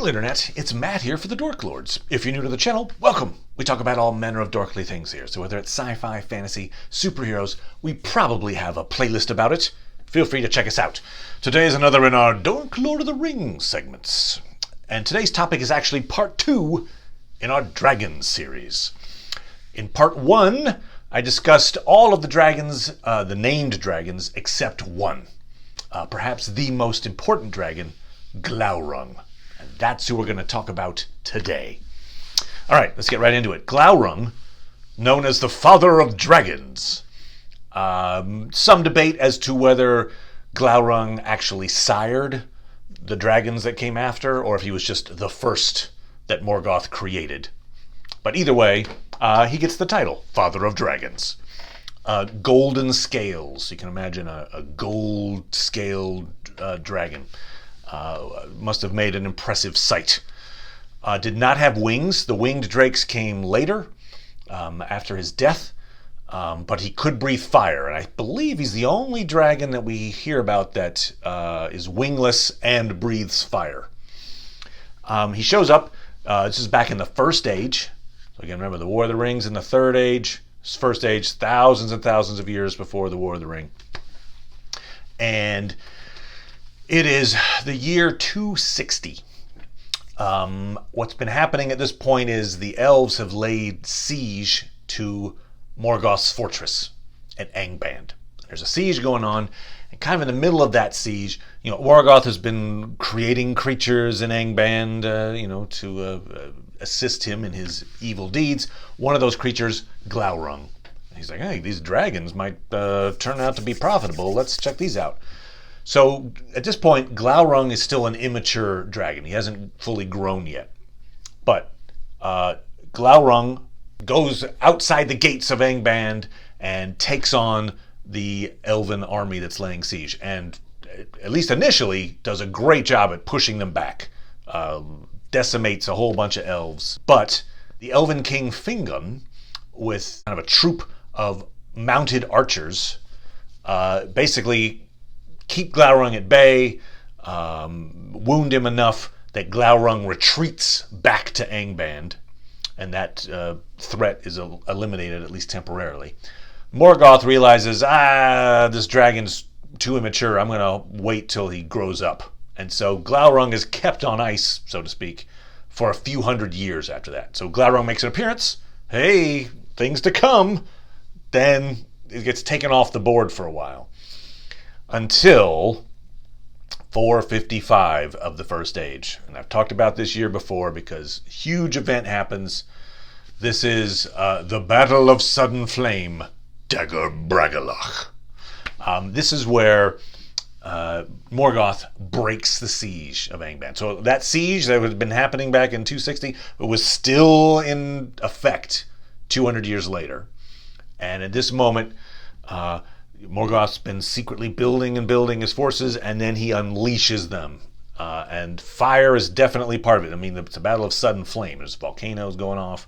Hello Internet, it's Matt here for the Dork Lords. If you're new to the channel, welcome! We talk about all manner of dorkly things here, so whether it's sci-fi, fantasy, superheroes, we probably have a playlist about it. Feel free to check us out. Today is another in our Dork Lord of the Rings segments. And today's topic is actually part 2 in our Dragons series. In part 1, I discussed all of the dragons, the named dragons, except one. Perhaps the most important dragon, Glaurung. And that's who we're going to talk about today. All right, let's get right into it. Glaurung, known as the father of dragons. Some debate as to whether Glaurung actually sired the dragons that came after, or if he was just the first that Morgoth created. But either way, he gets the title, Father of Dragons. Golden scales. You can imagine a gold-scaled dragon. Must have made an impressive sight. Did not have wings. The winged drakes came later, after his death, but he could breathe fire. And I believe he's the only dragon that we hear about that is wingless and breathes fire. He shows up. This is back in the First Age. So again, remember the War of the Rings in the Third Age. First Age, thousands and thousands of years before the War of the Ring. And it is the year 260. What's been happening at this point is the elves have laid siege to Morgoth's fortress at Angband. There's a siege going on, and kind of in the middle of that siege, Morgoth has been creating creatures in Angband, to assist him in his evil deeds. One of those creatures, Glaurung. He's like, hey, these dragons might turn out to be profitable. Let's check these out. So at this point, Glaurung is still an immature dragon. He hasn't fully grown yet. But Glaurung goes outside the gates of Angband and takes on the elven army that's laying siege. And at least initially, does a great job at pushing them back. Decimates a whole bunch of elves. But the elven king Fingon, with kind of a troop of mounted archers, basically keep Glaurung at bay, wound him enough that Glaurung retreats back to Angband, and that threat is eliminated, at least temporarily. Morgoth realizes, this dragon's too immature, I'm going to wait till he grows up. And so Glaurung is kept on ice, so to speak, for a few hundred years after that. So Glaurung makes an appearance, hey, things to come, then it gets taken off the board for a while. Until 455 of the First Age. And I've talked about this year before because a huge event happens. This is the Battle of Sudden Flame, Dagger Bragalach. This is where Morgoth breaks the siege of Angband. So that siege that had been happening back in 260 was still in effect 200 years later. And at this moment, Morgoth's been secretly building and building his forces, and then he unleashes them. And fire is definitely part of it. I mean, it's a battle of sudden flame. There's volcanoes going off.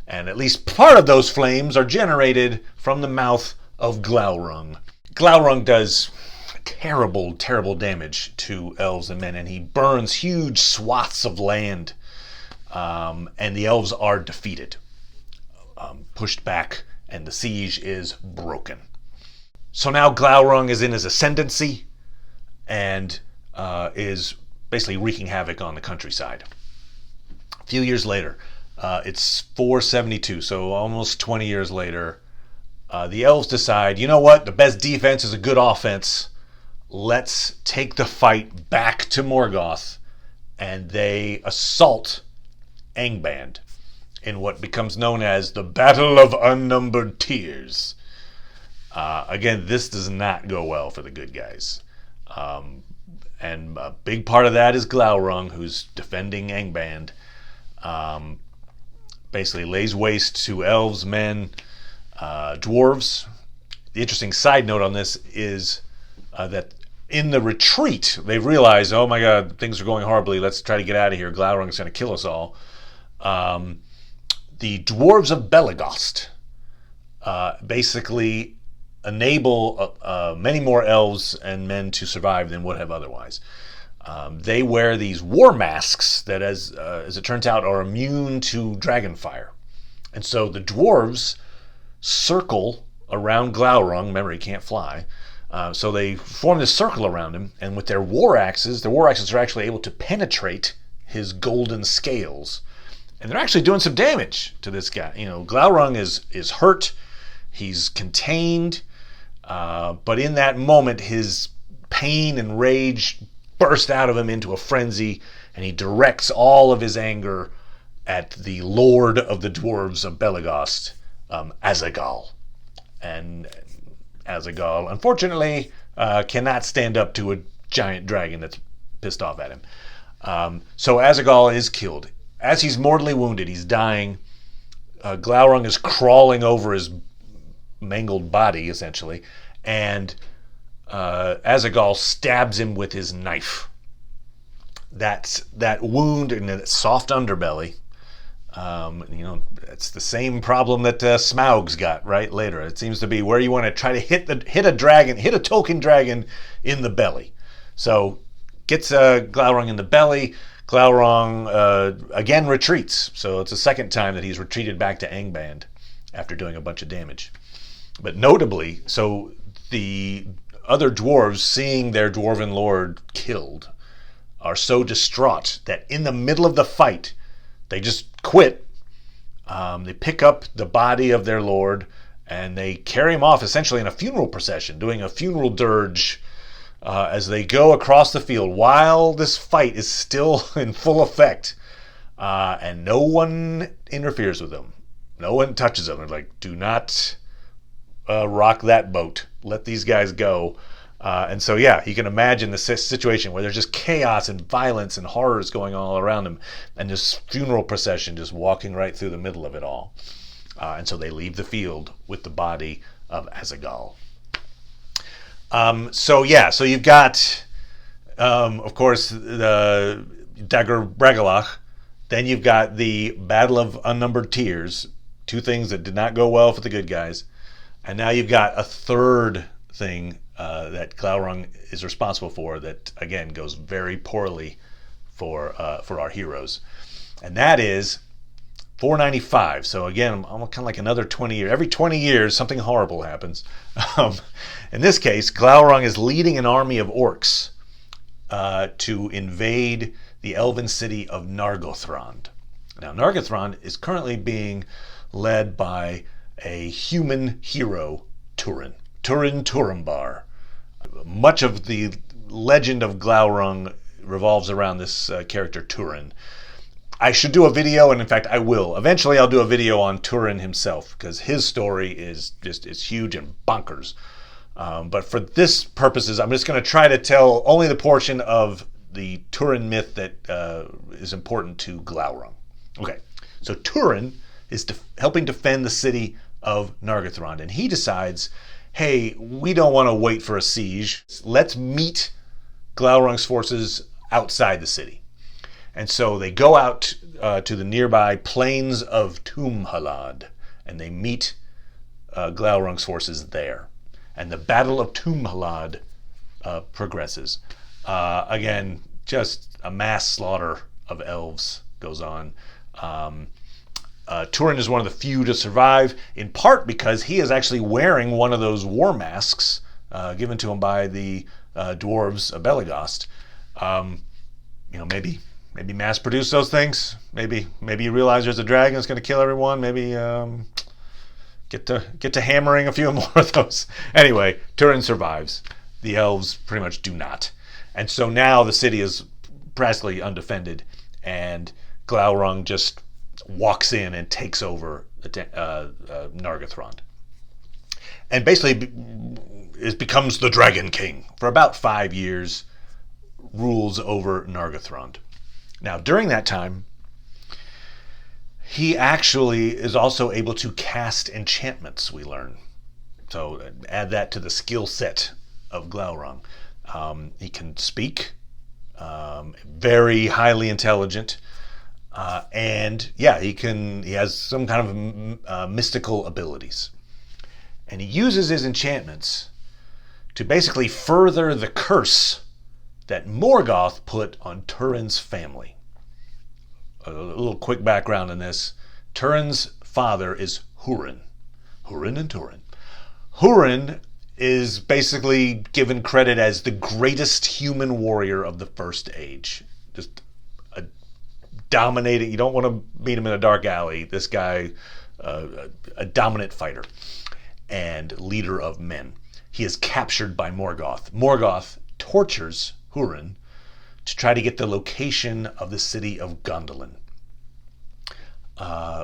And at least part of those flames are generated from the mouth of Glaurung. Glaurung does terrible, terrible damage to elves and men, and he burns huge swaths of land. And the elves are defeated, pushed back, and the siege is broken. So now Glaurung is in his ascendancy and is basically wreaking havoc on the countryside. A few years later, it's 472, so almost 20 years later, the elves decide, you know what, the best defense is a good offense. Let's take the fight back to Morgoth, and they assault Angband in what becomes known as the Battle of Unnumbered Tears. Again, this does not go well for the good guys. And a big part of that is Glaurung, who's defending Angband. Basically lays waste to elves, men, dwarves. The interesting side note on this is that in the retreat, they've realized, oh my god, things are going horribly, let's try to get out of here, Glaurung's going to kill us all. The dwarves of Belegost basically enable many more elves and men to survive than would have otherwise. They wear these war masks that, as it turns out, are immune to dragon fire. And so the dwarves circle around Glaurung. Remember, he can't fly. So they form this circle around him, and with their war axes are actually able to penetrate his golden scales. And they're actually doing some damage to this guy. Glaurung is hurt. He's contained. But in that moment, his pain and rage burst out of him into a frenzy, and he directs all of his anger at the Lord of the Dwarves of Belegost, Azaghal. And Azaghal, unfortunately, cannot stand up to a giant dragon that's pissed off at him. So Azaghal is killed. As he's mortally wounded, he's dying. Glaurung is crawling over his mangled body, essentially, and Azaghal stabs him with his knife. That wound in the soft underbelly, it's the same problem that Smaug's got right later. It seems to be where you want to try to hit a Tolkien dragon in the belly. So gets Glaurung in the belly. Glaurung again retreats. So it's the second time that he's retreated back to Angband after doing a bunch of damage. But notably, so the other dwarves, seeing their dwarven lord killed, are so distraught that in the middle of the fight, they just quit. They pick up the body of their lord and they carry him off essentially in a funeral procession, doing a funeral dirge as they go across the field while this fight is still in full effect. And no one interferes with them. No one touches them. They're like, do not rock that boat. Let these guys go. And so, yeah, you can imagine the situation where there's just chaos and violence and horrors going on all around them, and this funeral procession just walking right through the middle of it all. And so they leave the field with the body of Azaghal. So you've got, of course, the Dagor Bragollach. Then you've got the Battle of Unnumbered Tears, two things that did not go well for the good guys. And now you've got a third thing that Glaurung is responsible for that, again, goes very poorly for our heroes. And that is 495. So again, I'm kind of like another 20 years. Every 20 years, something horrible happens. In this case, Glaurung is leading an army of orcs to invade the elven city of Nargothrond. Now, Nargothrond is currently being led by a human hero, Turin Turambar. Much of the legend of Glaurung revolves around this character, Turin. I should do a video, and in fact I will. Eventually I'll do a video on Turin himself, because his story is huge and bonkers. But for this purposes, I'm just going to try to tell only the portion of the Turin myth that is important to Glaurung. Okay, so Turin is helping defend the city of Nargothrond, and he decides, hey, we don't want to wait for a siege. Let's meet Glaurung's forces outside the city. And so they go out to the nearby plains of Tumhalad, and they meet Glaurung's forces there. And the Battle of Tumhalad progresses. Again, just a mass slaughter of elves goes on. Turin is one of the few to survive, in part because he is actually wearing one of those war masks given to him by the dwarves of Belegost. Maybe mass produce those things. Maybe you realize there's a dragon that's going to kill everyone. Maybe get to hammering a few more of those. Anyway, Turin survives. The elves pretty much do not. And so now the city is practically undefended, and Glaurung just walks in and takes over Nargothrond. And basically it becomes the Dragon King. For about 5 years, rules over Nargothrond. Now, during that time, he actually is also able to cast enchantments, we learn. So add that to the skill set of Glaurung. He can speak, very highly intelligent, and he has some kind of mystical abilities. And he uses his enchantments to basically further the curse that Morgoth put on Turin's family. A little quick background on this. Turin's father is Hurin. Hurin and Turin. Hurin is basically given credit as the greatest human warrior of the First Age. Just a dominating, you don't want to meet him in a dark alley. This guy, a dominant fighter and leader of men. He is captured by Morgoth. Morgoth tortures Hurin to try to get the location of the city of Gondolin,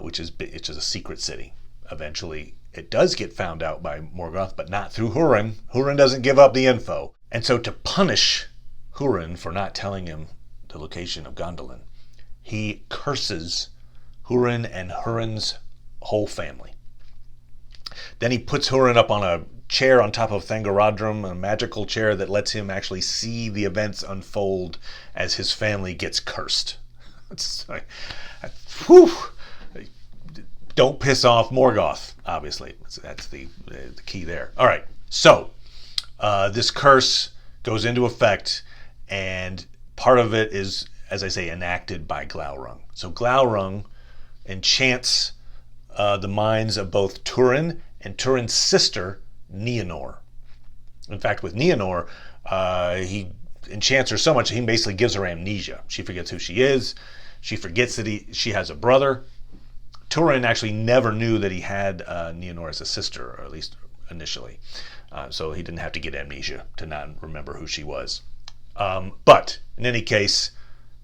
which is a secret city. Eventually, it does get found out by Morgoth, but not through Hurin. Hurin doesn't give up the info. And so to punish Hurin for not telling him the location of Gondolin, he curses Hurin and Hurin's whole family. Then he puts Hurin up on a chair on top of Thangorodrim, a magical chair that lets him actually see the events unfold as his family gets cursed. It's like, whew. Don't piss off Morgoth, obviously. That's the key there. All right, so this curse goes into effect, and part of it is, as I say, enacted by Glaurung. So Glaurung enchants the minds of both Turin and Turin's sister, Nienor. In fact, with Nienor, he enchants her so much he basically gives her amnesia. She forgets who she is. She forgets that she has a brother. Turin actually never knew that he had Nienor as a sister, or at least initially. So he didn't have to get amnesia to not remember who she was. But in any case,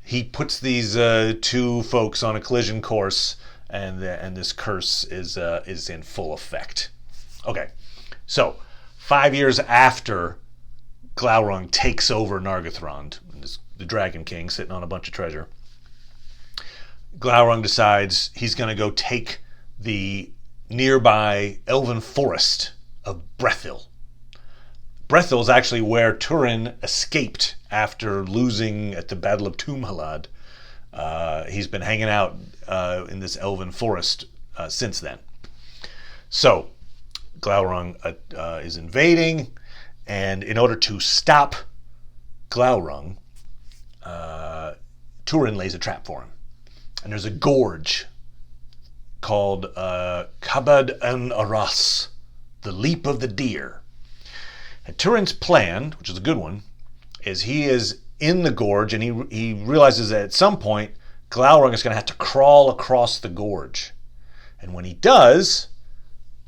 he puts these two folks on a collision course, and this curse is in full effect. Okay, so 5 years after Glaurung takes over Nargothrond, the Dragon King sitting on a bunch of treasure, Glaurung decides he's going to go take the nearby elven forest of Brethil. Brethil is actually where Turin escaped after losing at the Battle of Tumhalad. He's been hanging out in this elven forest since then. So Glaurung is invading, and in order to stop Glaurung, Turin lays a trap for him. And there's a gorge called Kabad an Aras, the Leap of the Deer. And Turin's plan, which is a good one, is he is in the gorge, and he realizes that at some point Glaurung is going to have to crawl across the gorge. And when he does,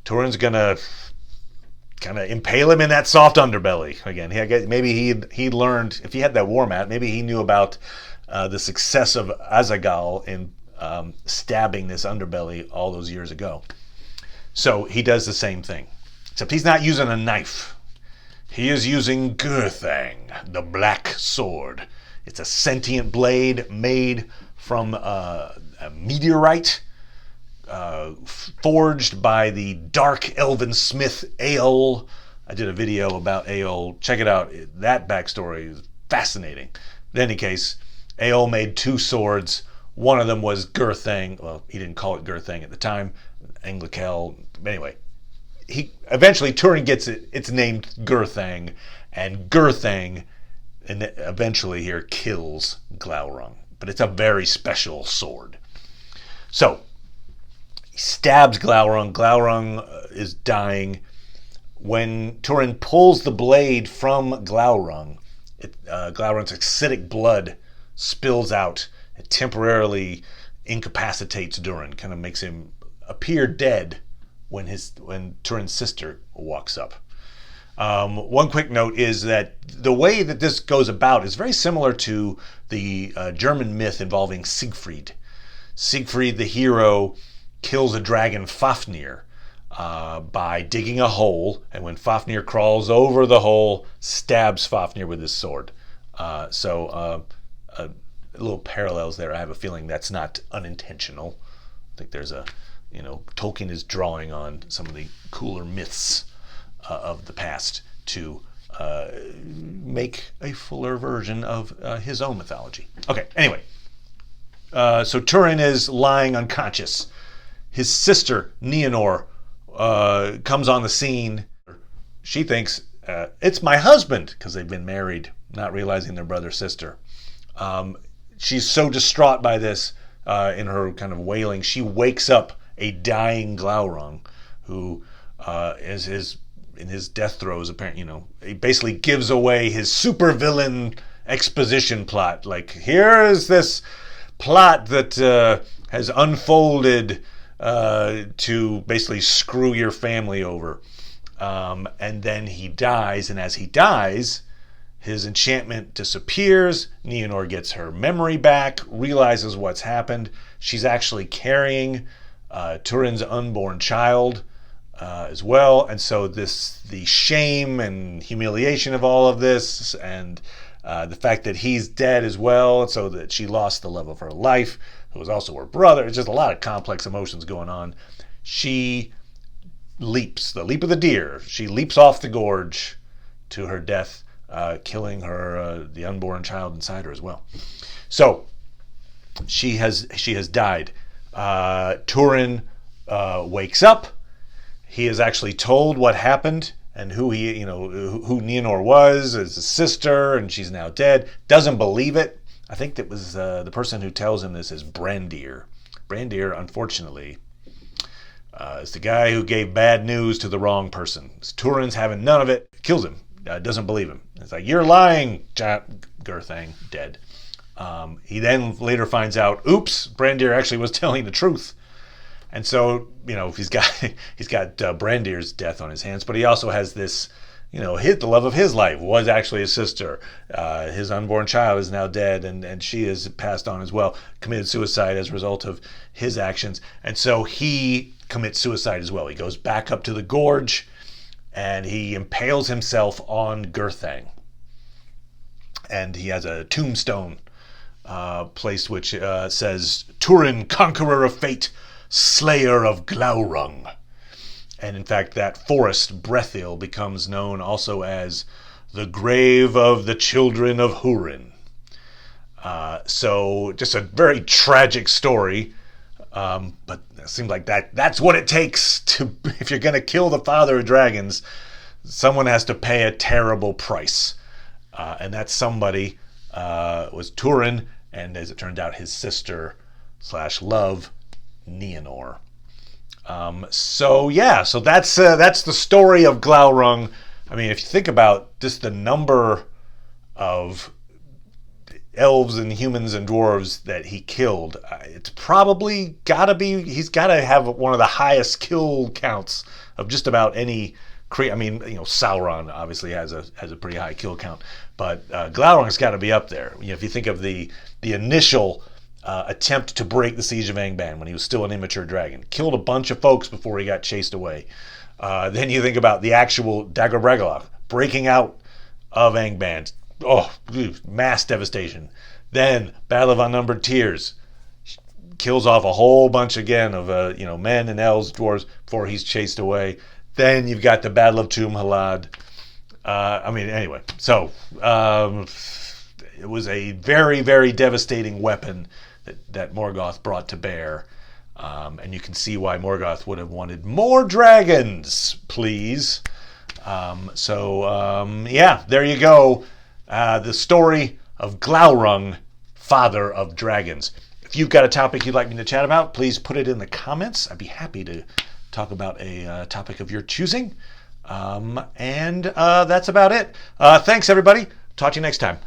Turin's going to kind of impale him in that soft underbelly. Again, maybe he learned, if he had that war mat, maybe he knew about the success of Azaghal in stabbing this underbelly all those years ago. So he does the same thing, except he's not using a knife. He is using Gurthang, the black sword. It's a sentient blade made from a meteorite, forged by the dark elven smith Azaghal. I did a video about Azaghal. Check it out. That backstory is fascinating. In any case, Azaghal made two swords. One of them was Gurthang. Well, he didn't call it Gurthang at the time. Anglikel. Anyway, eventually Turin gets it. It's named Gurthang, and Gurthang, and eventually here kills Glaurung. But it's a very special sword. So he stabs Glaurung. Glaurung is dying. When Turin pulls the blade from Glaurung, Glaurung's acidic blood spills out. It temporarily incapacitates Turin, kind of makes him appear dead when Turin's sister walks up. One quick note is that the way that this goes about is very similar to the German myth involving Siegfried. Siegfried, the hero, kills a dragon Fafnir by digging a hole, and when Fafnir crawls over the hole, stabs Fafnir with his sword. So little parallels there. I have a feeling that's not unintentional. I think there's Tolkien is drawing on some of the cooler myths of the past to make a fuller version of his own mythology. Okay, anyway. So Turin is lying unconscious. His sister, Nienor, comes on the scene. She thinks, it's my husband, because they've been married not realizing they're brother-sister. She's so distraught by this in her kind of wailing, she wakes up a dying Glaurung who is in his death throes. Apparently, he basically gives away his supervillain exposition plot. Like, here is this plot that has unfolded to basically screw your family over. And then he dies, and as he dies, his enchantment disappears. Nienor gets her memory back, realizes what's happened. She's actually carrying Turin's unborn child as well. And so the shame and humiliation of all of this, and the fact that he's dead as well, and so that she lost the love of her life, who was also her brother. It's just a lot of complex emotions going on. She leaps, the leap of the deer. She leaps off the gorge to her death, killing her the unborn child inside her as well. So she has died. Turin wakes up. He is actually told what happened and who who Nienor was as a sister, and she's now dead. Doesn't believe it. I think that was the person who tells him this is Brandir. Brandir, unfortunately, is the guy who gave bad news to the wrong person. Turin's having none of it. Kills him. Doesn't believe him. It's like, you're lying, Gurthang, dead. He then later finds out, oops, Brandir actually was telling the truth. And so, he's got Brandir's death on his hands, but he also has this, the love of his life was actually his sister. His unborn child is now dead, and she is passed on as well, committed suicide as a result of his actions. And so he commits suicide as well. He goes back up to the gorge, and he impales himself on Gurthang. And he has a tombstone placed which says, Turin, conqueror of fate, slayer of Glaurung. And in fact, that forest, Brethil, becomes known also as the grave of the children of Hurin. So just a very tragic story. But it seems like that's what it takes if you're going to kill the father of dragons, someone has to pay a terrible price. And that somebody was Turin, and as it turned out, his sister/love, Nienor. So that's the story of Glaurung. I mean, if you think about just the number of elves and humans and dwarves that he killed, it's probably he's gotta have one of the highest kill counts of just about any creature. I mean, Sauron obviously has a pretty high kill count, but Glaurung's got to be up there. If you think of the initial attempt to break the siege of Angband when he was still an immature dragon, killed a bunch of folks before he got chased away. Then you think about the actual Dagor Bragollach breaking out of Angband. Oh, mass devastation. Then Battle of Unnumbered Tears, kills off a whole bunch again of men and elves, dwarves before he's chased away. Then you've got the Battle of Tum Halad. Anyway, so it was a very, very devastating weapon that Morgoth brought to bear. And you can see why Morgoth would have wanted more dragons, please. There you go. The story of Glaurung, father of dragons. If you've got a topic you'd like me to chat about, please put it in the comments. I'd be happy to talk about a topic of your choosing. And that's about it. Thanks, everybody. Talk to you next time.